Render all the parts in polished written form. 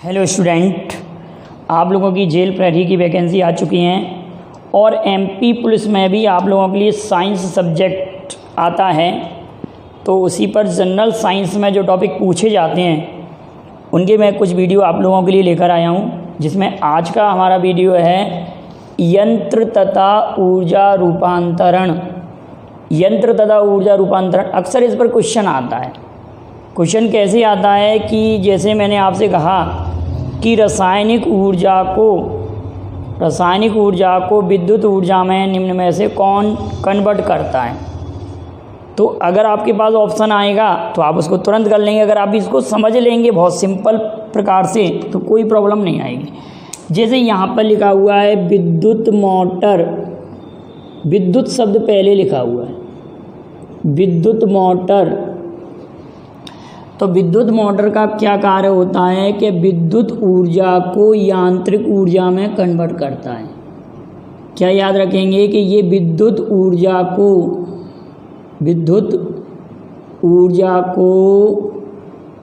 Hello student, आप लोगों की जेल प्रहरी की वैकेंसी आ चुकी हैं और एमपी पुलिस में भी आप लोगों के लिए साइंस सब्जेक्ट आता है। तो उसी पर जनरल साइंस में जो टॉपिक पूछे जाते हैं उनके मैं कुछ वीडियो आप लोगों के लिए लेकर आया हूँ, जिसमें आज का हमारा वीडियो है यंत्र तथा ऊर्जा रूपांतरण। यंत्र तथा ऊर्जा रूपांतरण अक्सर इस पर क्वेश्चन आता है। क्वेश्चन कैसे आता है कि जैसे मैंने आपसे कहा कि रासायनिक ऊर्जा को विद्युत ऊर्जा में निम्न में से कौन कन्वर्ट करता है। तो अगर आपके पास ऑप्शन आएगा तो आप उसको तुरंत कर लेंगे। अगर आप इसको समझ लेंगे बहुत सिंपल प्रकार से तो कोई प्रॉब्लम नहीं आएगी। जैसे यहाँ पर लिखा हुआ है विद्युत मोटर, विद्युत शब्द पहले लिखा हुआ है, विद्युत मोटर। तो विद्युत मोटर का क्या कार्य होता है कि विद्युत ऊर्जा को यांत्रिक ऊर्जा में कन्वर्ट करता है। क्या याद रखेंगे कि ये विद्युत ऊर्जा को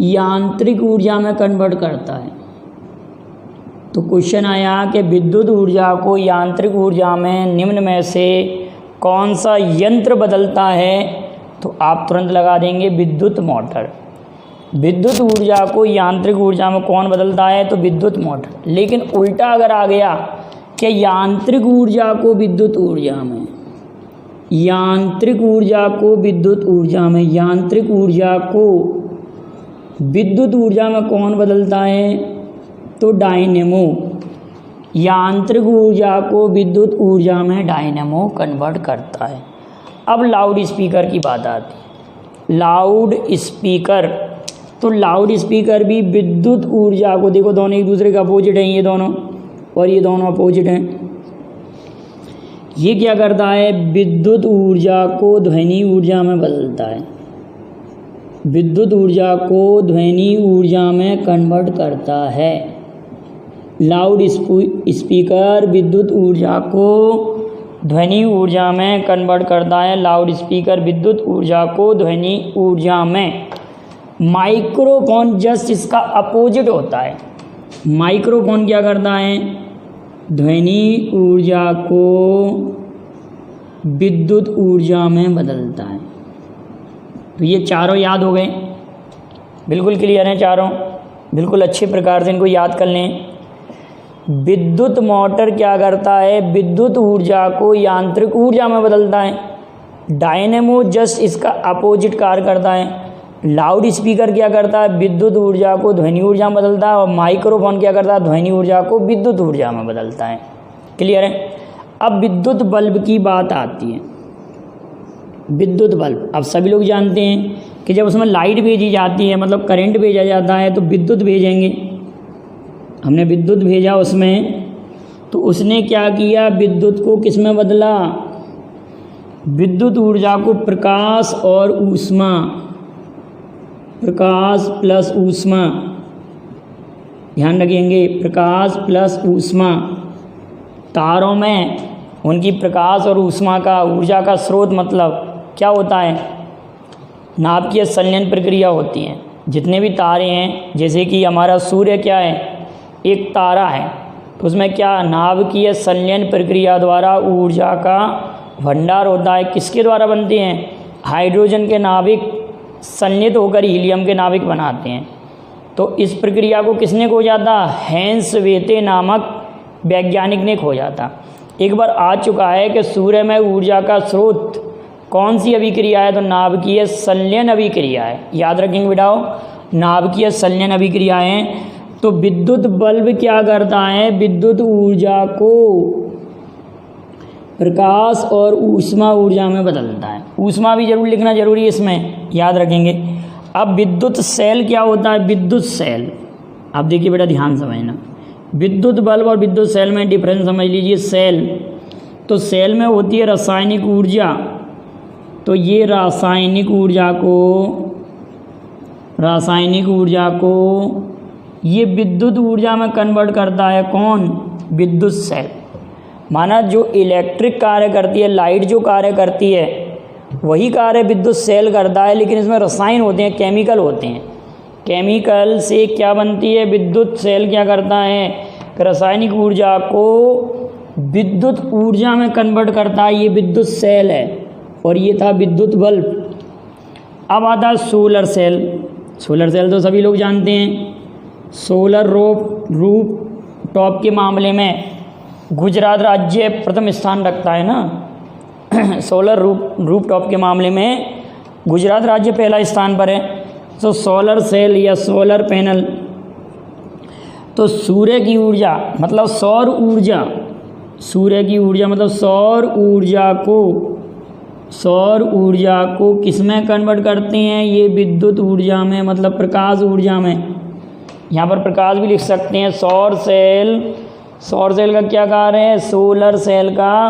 यांत्रिक ऊर्जा में कन्वर्ट करता है। तो क्वेश्चन आया कि विद्युत ऊर्जा को यांत्रिक ऊर्जा में निम्न में से कौन सा यंत्र बदलता है। तो आप तुरंत लगा देंगे विद्युत मोटर। विद्युत ऊर्जा को यांत्रिक ऊर्जा में कौन बदलता है, तो विद्युत मोटर। लेकिन उल्टा अगर आ गया कि यांत्रिक ऊर्जा को विद्युत ऊर्जा में, यांत्रिक ऊर्जा को विद्युत ऊर्जा में, यांत्रिक ऊर्जा को विद्युत ऊर्जा में कौन बदलता है, तो डायनेमो। यांत्रिक ऊर्जा को विद्युत ऊर्जा में डायनेमो कन्वर्ट करता है। अब लाउड स्पीकर की बात आती है। लाउड स्पीकर, तो लाउड स्पीकर भी विद्युत ऊर्जा को, देखो दोनों एक दूसरे के अपोजिट हैं, ये दोनों और ये दोनों अपोजिट हैं। ये क्या करता है, विद्युत ऊर्जा को ध्वनि ऊर्जा में बदलता है, विद्युत ऊर्जा को ध्वनि ऊर्जा में कन्वर्ट करता है। लाउड स्पीकर विद्युत ऊर्जा को ध्वनि ऊर्जा में कन्वर्ट करता है। लाउड स्पीकर विद्युत ऊर्जा को ध्वनि ऊर्जा में। माइक्रोफोन जस्ट इसका अपोजिट होता है। माइक्रोफोन क्या करता है, ध्वनि ऊर्जा को विद्युत ऊर्जा में बदलता है। तो ये चारों याद हो गए, बिल्कुल क्लियर हैं चारों, बिल्कुल अच्छे प्रकार से इनको याद कर लें। विद्युत मोटर क्या करता है, विद्युत ऊर्जा को यांत्रिक ऊर्जा में बदलता है। डायनेमो जस्ट इसका अपोजिट कार्य करता है। लाउड स्पीकर क्या करता है, विद्युत ऊर्जा को ध्वनि ऊर्जा में बदलता है। और माइक्रोफोन क्या करता है, ध्वनि ऊर्जा को विद्युत ऊर्जा में बदलता है। क्लियर है। अब विद्युत बल्ब की बात आती है। विद्युत बल्ब, अब सभी लोग जानते हैं कि जब उसमें लाइट भेजी जाती है, मतलब करंट भेजा जाता है, तो विद्युत भेजेंगे। हमने विद्युत भेजा उसमें, तो उसने क्या किया, विद्युत को किस में बदला, विद्युत ऊर्जा को प्रकाश और ऊष्मा, प्रकाश प्लस ऊष्मा, ध्यान रखेंगे, प्रकाश प्लस ऊष्मा। तारों में उनकी प्रकाश और ऊष्मा का, ऊर्जा का स्रोत मतलब क्या होता है, नाभिकीय संलयन प्रक्रिया होती है। जितने भी तारे हैं, जैसे कि हमारा सूर्य क्या है, एक तारा है, तो उसमें क्या, नाभिकीय संलयन प्रक्रिया द्वारा ऊर्जा का भंडार होता है। किसके द्वारा बनते हैं, हाइड्रोजन के नाभिक संलयित होकर हीलियम के नाभिक बनाते हैं। तो इस प्रक्रिया को किसने खोजा था, हेंस वेते नामक वैज्ञानिक ने खोजा था। एक बार आ चुका है कि सूर्य में ऊर्जा का स्रोत कौन सी अभिक्रिया है, तो नाभिकीय संलयन अभिक्रिया है। याद रखेंगे बेटाओ, नाभिकीय संलयन अभिक्रिया है। तो विद्युत बल्ब क्या करता है, विद्युत ऊर्जा को प्रकाश और ऊष्मा ऊर्जा में बदलता है। ऊष्मा भी जरूर लिखना जरूरी है इसमें, याद रखेंगे। अब विद्युत सेल क्या होता है, विद्युत सेल, आप देखिए बेटा ध्यान समझना, विद्युत बल्ब और विद्युत सेल में डिफरेंस समझ लीजिए। सेल, तो सेल में होती है रासायनिक ऊर्जा, तो ये रासायनिक ऊर्जा को ये विद्युत ऊर्जा में कन्वर्ट करता है। कौन, विद्युत सेल। माना जो इलेक्ट्रिक कार्य करती है, लाइट जो कार्य करती है, वही कार्य विद्युत सेल करता है, लेकिन इसमें रसायन होते हैं, केमिकल होते हैं। केमिकल से क्या बनती है, विद्युत। सेल क्या करता है, रासायनिक ऊर्जा को विद्युत ऊर्जा में कन्वर्ट करता है। ये विद्युत सेल है और ये था विद्युत बल्ब। अब आता है सोलर सेल। सोलर सेल तो सभी लोग जानते हैं। सोलर रूफ टॉप के मामले में गुजरात राज्य प्रथम स्थान रखता है ना। सोलर रूफ टॉप के मामले में गुजरात राज्य पहला स्थान पर है। तो सोलर सेल या सोलर पैनल, तो सूर्य की ऊर्जा मतलब सौर ऊर्जा, सूर्य की ऊर्जा मतलब सौर ऊर्जा को किस में कन्वर्ट करते हैं, ये विद्युत ऊर्जा में मतलब प्रकाश ऊर्जा में। यहाँ पर प्रकाश भी लिख सकते हैं। सौर सेल का क्या कार्य है, सोलर सेल का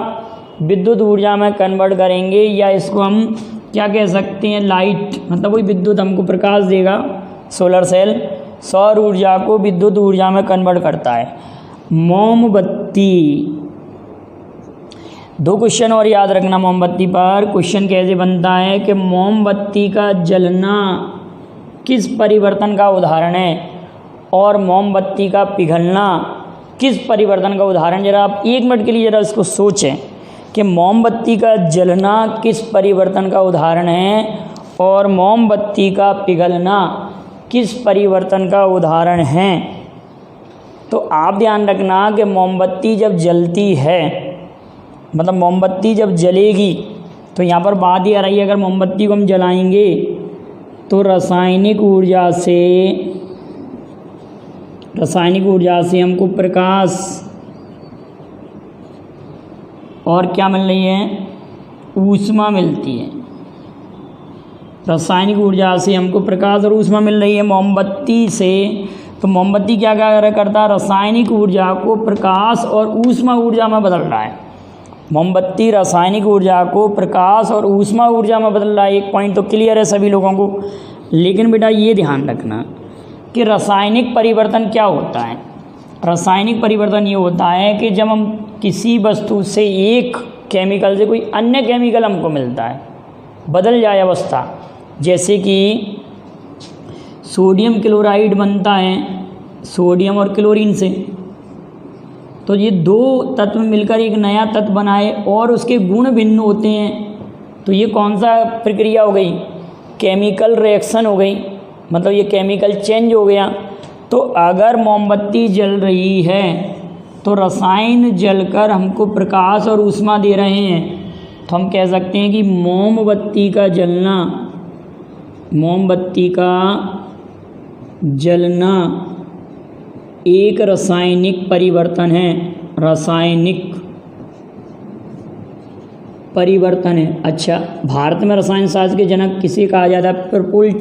विद्युत ऊर्जा में कन्वर्ट करेंगे, या इसको हम क्या कह सकते हैं, लाइट, मतलब वही विद्युत हमको प्रकाश देगा। सोलर सेल सौर ऊर्जा को विद्युत ऊर्जा में कन्वर्ट करता है। मोमबत्ती, 2 क्वेश्चन और याद रखना मोमबत्ती पर। क्वेश्चन कैसे बनता है कि मोमबत्ती का जलना किस परिवर्तन का उदाहरण है और मोमबत्ती का पिघलना किस परिवर्तन का उदाहरण। जरा आप 1 मिनट के लिए जरा इसको सोचें कि मोमबत्ती का जलना किस परिवर्तन का उदाहरण है और मोमबत्ती का पिघलना किस परिवर्तन का उदाहरण है। तो आप ध्यान रखना कि मोमबत्ती जब जलती है, मतलब मोमबत्ती जब जलेगी, तो यहाँ पर बात ये आ रही है, अगर मोमबत्ती को हम जलाएंगे तो रासायनिक ऊर्जा से हमको प्रकाश और क्या मिल रही है, ऊष्मा मिलती है। रासायनिक ऊर्जा से हमको प्रकाश और ऊष्मा मिल रही है मोमबत्ती से। तो मोमबत्ती क्या करता है, रासायनिक ऊर्जा को प्रकाश और ऊष्मा ऊर्जा में बदल रहा है। मोमबत्ती रासायनिक ऊर्जा को प्रकाश और ऊष्मा ऊर्जा में बदल रहा है। एक पॉइंट तो क्लियर है सभी लोगों को। लेकिन बेटा ये ध्यान रखना कि रासायनिक परिवर्तन क्या होता है। रासायनिक परिवर्तन ये होता है कि जब हम किसी वस्तु से एक केमिकल से कोई अन्य केमिकल हमको मिलता है, बदल जाए अवस्था, जैसे कि सोडियम क्लोराइड बनता है सोडियम और क्लोरीन से, तो ये 2 तत्व मिलकर एक नया तत्व बनाए और उसके गुण भिन्न होते हैं। तो ये कौन सा प्रक्रिया हो गई, केमिकल रिएक्शन हो गई, मतलब ये केमिकल चेंज हो गया। तो अगर मोमबत्ती जल रही है तो रसायन जलकर हमको प्रकाश और ऊष्मा दे रहे हैं, तो हम कह सकते हैं कि मोमबत्ती का जलना एक रासायनिक परिवर्तन है। रासायनिक परिवर्तन है। अच्छा, भारत में रसायन शास्त्र के जनक किसे कहा जाता है? प्रफुल्ल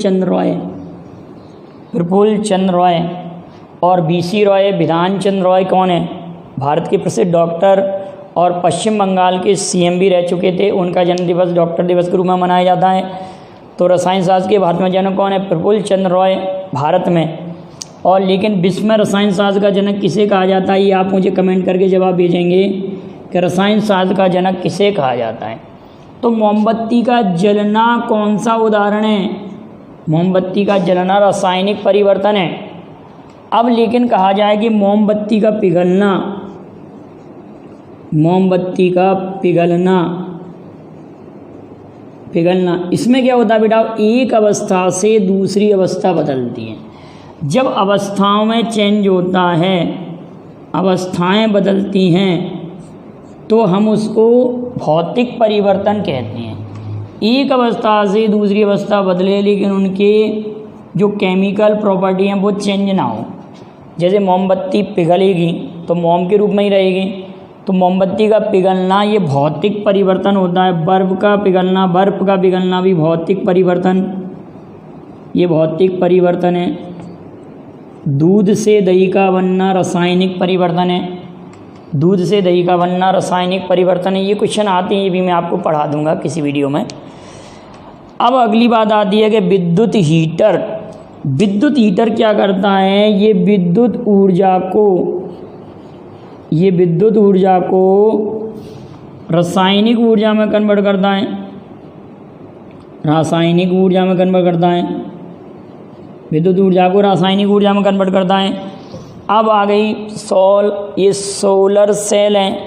चंद्र रॉय और बीसी रॉय। विधान चंद्र रॉय कौन है? भारत के प्रसिद्ध डॉक्टर और पश्चिम बंगाल के सीएम भी रह चुके थे। उनका जन्म दिवस डॉक्टर दिवस के रूप में मनाया जाता है। तो रसायन शास्त्र के भारत में जनक कौन है? प्रफुल्ल चंद्र रॉय भारत में। और लेकिन विश्व में रसायन शास्त्र का जनक किसे कहा जाता है, ये आप मुझे कमेंट करके जवाब भेजेंगे कि रसायन शास्त्र का जनक किसे कहा जाता है। तो मोमबत्ती का जलना कौन सा उदाहरण है? मोमबत्ती का जलना रासायनिक परिवर्तन है। अब लेकिन कहा जाए कि मोमबत्ती का पिघलना, इसमें क्या होता है बेटा? एक अवस्था से दूसरी अवस्था बदलती है। जब अवस्थाओं में चेंज होता है, अवस्थाएं बदलती हैं, तो हम उसको भौतिक परिवर्तन कहते हैं। एक अवस्था से दूसरी अवस्था बदले लेकिन उनके जो केमिकल प्रॉपर्टी हैं वो चेंज ना हो। जैसे मोमबत्ती पिघलेगी तो मोम के रूप में ही रहेगी, तो मोमबत्ती का पिघलना ये भौतिक परिवर्तन होता है। बर्फ का पिघलना भी भौतिक परिवर्तन, ये भौतिक परिवर्तन है। दूध से दही का बनना रासायनिक परिवर्तन है। दूध से दही का बनना रासायनिक परिवर्तन है। ये क्वेश्चन आते हैं, ये भी मैं आपको पढ़ा दूंगा किसी वीडियो में। अब अगली बात आती है कि विद्युत हीटर क्या करता है? ये विद्युत ऊर्जा को रासायनिक ऊर्जा में कन्वर्ट करता है। विद्युत ऊर्जा को रासायनिक ऊर्जा में कन्वर्ट करता है। अब आ गई ये सोलर सेल हैं,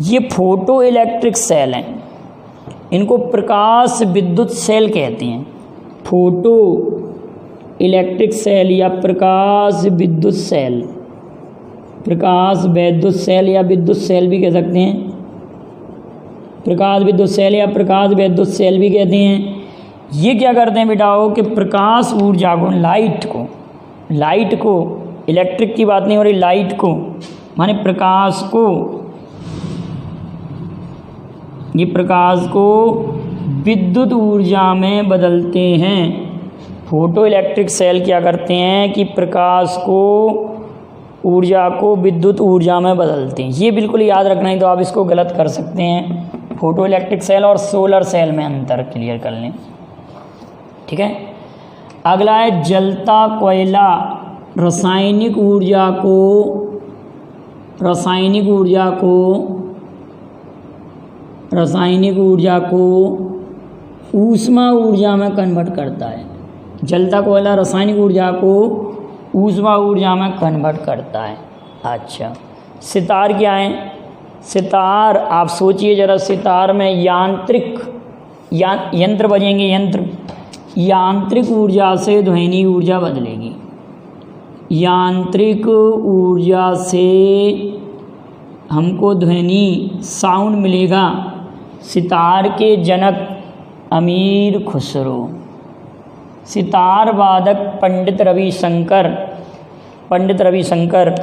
ये फोटो इलेक्ट्रिक सेल हैं, इनको प्रकाश विद्युत सेल कहते हैं। फोटो इलेक्ट्रिक सेल या प्रकाश विद्युत सेल, प्रकाश विद्युत सेल या विद्युत सेल भी कह सकते हैं, प्रकाश विद्युत सेल या प्रकाश विद्युत सेल भी कहते हैं। ये क्या करते हैं बेटाओ कि प्रकाश ऊर्जा को, लाइट को इलेक्ट्रिक की बात नहीं हो रही, लाइट को माने प्रकाश को, ये प्रकाश को विद्युत ऊर्जा में बदलते हैं। फोटो इलेक्ट्रिक सेल क्या करते हैं कि प्रकाश को, ऊर्जा को विद्युत ऊर्जा में बदलते हैं। ये बिल्कुल याद रखना है, तो आप इसको गलत कर सकते हैं। फोटो इलेक्ट्रिक सेल और सोलर सेल में अंतर क्लियर कर लें, ठीक है। अगला है जलता कोयला रासायनिक ऊर्जा को ऊष्मा ऊर्जा में कन्वर्ट करता है। जलता कोयला रासायनिक ऊर्जा को ऊष्मा ऊर्जा में कन्वर्ट करता है। अच्छा, सितार क्या है? सितार आप सोचिए जरा, सितार में यंत्र बजेंगे, यांत्रिक ऊर्जा से ध्वनि ऊर्जा बदलेगी, यांत्रिक ऊर्जा से हमको ध्वनि साउंड मिलेगा। सितार के जनक अमीर खुसरो, सितार वादक Pandit Ravi Shankar,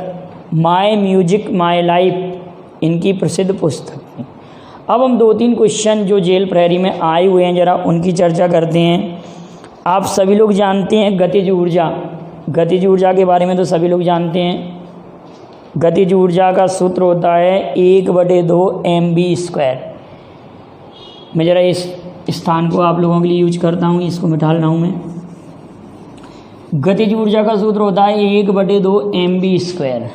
my music my life इनकी प्रसिद्ध पुस्तक है। अब हम 2-3 क्वेश्चन जो जेल प्रहरी में आए हुए हैं जरा उनकी चर्चा करते हैं। आप सभी लोग जानते हैं गतिज ऊर्जा के बारे में तो सभी लोग जानते हैं। गतिज ऊर्जा का सूत्र होता है 1/2 mv²। मैं ज़रा इस स्थान को आप लोगों के लिए यूज करता हूँ, इसको मिटा रहा हूँ मैं। गतिज ऊर्जा का सूत्र होता है 1/2 mv²।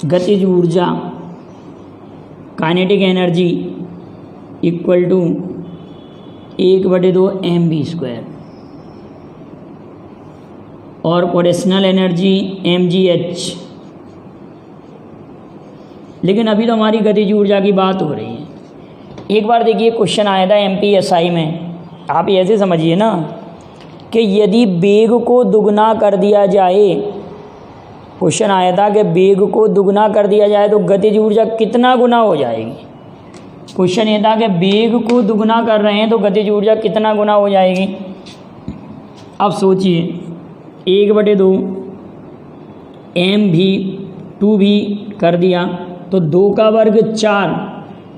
गतिज ऊर्जा kinetic energy equal to 1/2 mv², और पोटेंशियल एनर्जी mgh। लेकिन अभी तो हमारी गतिज ऊर्जा की बात हो रही है। एक बार देखिए क्वेश्चन आया था MPSI में, आप ऐसे समझिए ना कि यदि वेग को दुगना कर दिया जाए, क्वेश्चन आया था कि वेग को दुगना कर दिया जाए तो गतिज ऊर्जा कितना गुना हो जाएगी। क्वेश्चन ये था कि वेग को दुगना कर रहे हैं तो गतिज ऊर्जा कितना गुना हो जाएगी। अब सोचिए 1/2 mv² भी कर दिया तो 2 का वर्ग 4,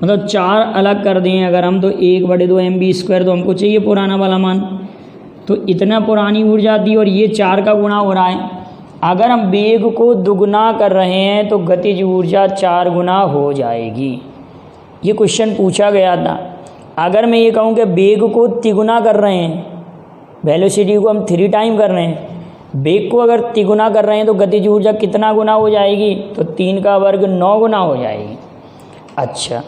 मतलब 4 अलग कर दें अगर हम, तो 1/2 mv² तो हमको चाहिए पुराना वाला मान, तो इतना पुरानी ऊर्जा दी और ये 4 का गुणा हो रहा है। अगर हम वेग को दुगना कर रहे हैं तो गतिज ऊर्जा 4 गुना हो जाएगी। ये क्वेश्चन पूछा गया था। अगर मैं ये कहूँ कि वेग को तिगुना कर रहे हैं, वेलोसिटी को हम 3 टाइम कर रहे हैं, वेग को अगर तिगुना कर रहे हैं तो गतिज ऊर्जा कितना गुना हो जाएगी, तो 3 का वर्ग 9 गुना हो जाएगी। अच्छा,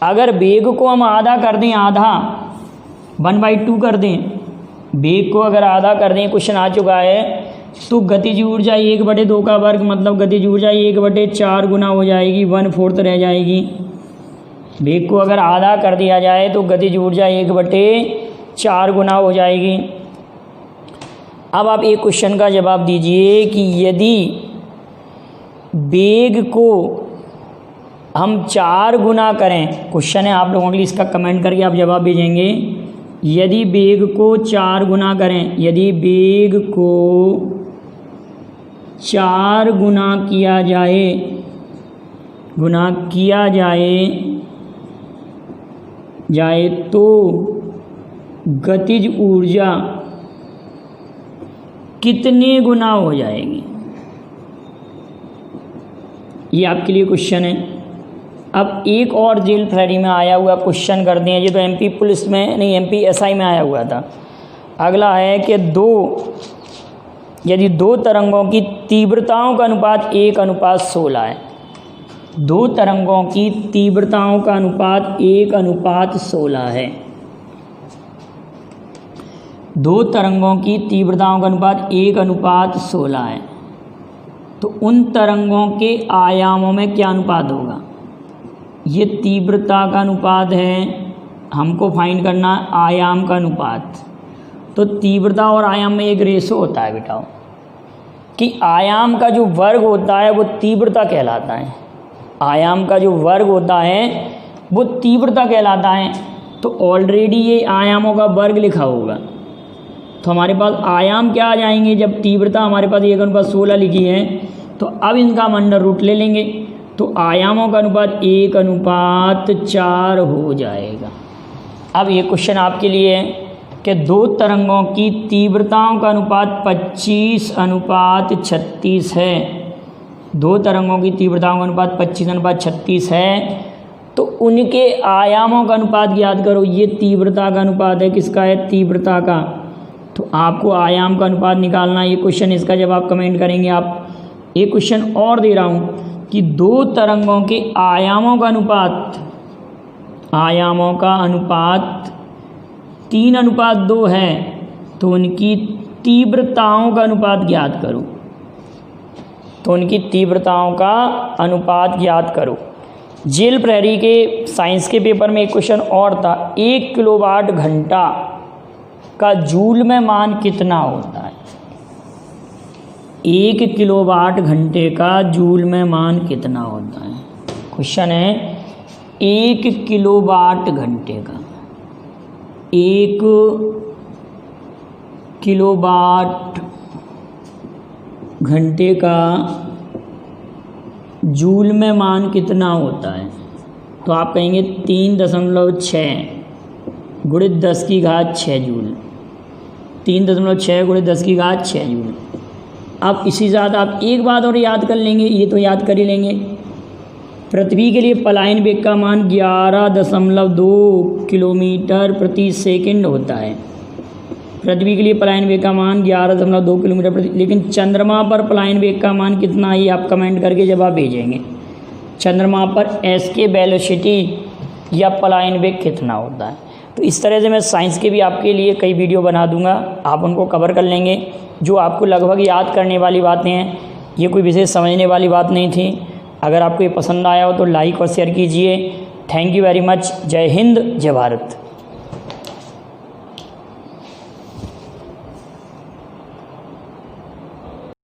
अगर वेग को हम आधा कर दें, आधा 1/2 कर दें, वेग को अगर आधा कर दें, क्वेश्चन आ चुका है, तो गतिज ऊर्जा 1/2 का वर्ग मतलब गतिज ऊर्जा 1/4 गुना हो जाएगी, 1/4 रह जाएगी। वेग को अगर आधा कर दिया जाए तो गतिज ऊर्जा 1/4 गुना हो जाएगी। अब आप एक क्वेश्चन का जवाब दीजिए कि यदि वेग को हम 4 गुना करें, क्वेश्चन है आप लोगों के लिए, इसका कमेंट करके आप जवाब भेजेंगे। यदि वेग को 4 गुना करें, यदि वेग को 4 गुना किया जाए तो गतिज ऊर्जा कितने गुना हो जाएगी। ये आपके लिए क्वेश्चन है। अब एक और जेल प्रहरी में आया हुआ क्वेश्चन करते हैं, ये तो MP पुलिस में नहीं, MPSI में आया हुआ था। अगला है कि यदि 2 तरंगों की तीव्रताओं का अनुपात 1:16 है, 2 तरंगों की तीव्रताओं का अनुपात 1:16 है, दो तरंगों की तीव्रताओं का अनुपात 1:16 है, तो उन तरंगों के आयामों में क्या अनुपात होगा? ये तीव्रता का अनुपात है, हमको फाइंड करना है आयाम का अनुपात। तो तीव्रता और आयाम में एक रेशो होता है बेटा, कि आयाम का जो वर्ग होता है वो तीव्रता कहलाता है। आयाम का जो वर्ग होता है वो तीव्रता कहलाता है। तो ऑलरेडी ये आयामों का वर्ग लिखा होगा, तो हमारे पास आयाम क्या आ जाएंगे? जब तीव्रता हमारे पास 1:16 लिखी है, तो अब इनका हम अंडर रूट ले लेंगे, तो आयामों का अनुपात 1:4 हो जाएगा। अब ये क्वेश्चन आपके लिए है कि दो तरंगों की तीव्रताओं का अनुपात 25:36 है। दो तरंगों की तीव्रताओं का अनुपात 25:36 है, तो उनके आयामों का अनुपात याद करो। ये तीव्रता का अनुपात है, किसका है? तीव्रता का। तो आपको आयाम का अनुपात निकालना। ये क्वेश्चन, इसका जवाब कमेंट करेंगे आप। एक क्वेश्चन और दे रहा हूँ कि दो तरंगों के आयामों का अनुपात 3:2 है, तो उनकी तीव्रताओं का अनुपात ज्ञात करो। तो उनकी तीव्रताओं का अनुपात ज्ञात करो। जेल प्रहरी के साइंस के पेपर में एक क्वेश्चन और था, 1 किलोवाट घंटा का जूल में मान कितना होता है? 1 किलोवाट घंटे का जूल में मान कितना होता है? क्वेश्चन है 1 किलोवाट घंटे का, 1 किलोवाट घंटे का जूल में मान कितना होता है? तो आप कहेंगे 3.6 गुणित 10⁻6 जूल। 3.6 गुणित 10⁻6 जूल। अब इसी साथ आप एक बात और याद कर लेंगे, ये तो याद कर ही लेंगे। पृथ्वी के लिए पलायन वेग का मान 11.2 किलोमीटर प्रति सेकंड होता है। पृथ्वी के लिए पलायन वेग का मान 11.2 किलोमीटर प्रति, लेकिन चंद्रमा पर पलायन वेग का मान कितना है? ये आप कमेंट करके जवाब भेजेंगे। चंद्रमा पर एस्केप वेलोसिटी या पलायन वेग कितना होता है? तो इस तरह से मैं साइंस के भी आपके लिए कई वीडियो बना दूंगा, आप उनको कवर कर लेंगे। जो आपको लगभग याद करने वाली बातें हैं, ये कोई विशेष समझने वाली बात नहीं थी। अगर आपको ये पसंद आया हो तो लाइक और शेयर कीजिए। Thank you very much. जय हिंद, जय भारत।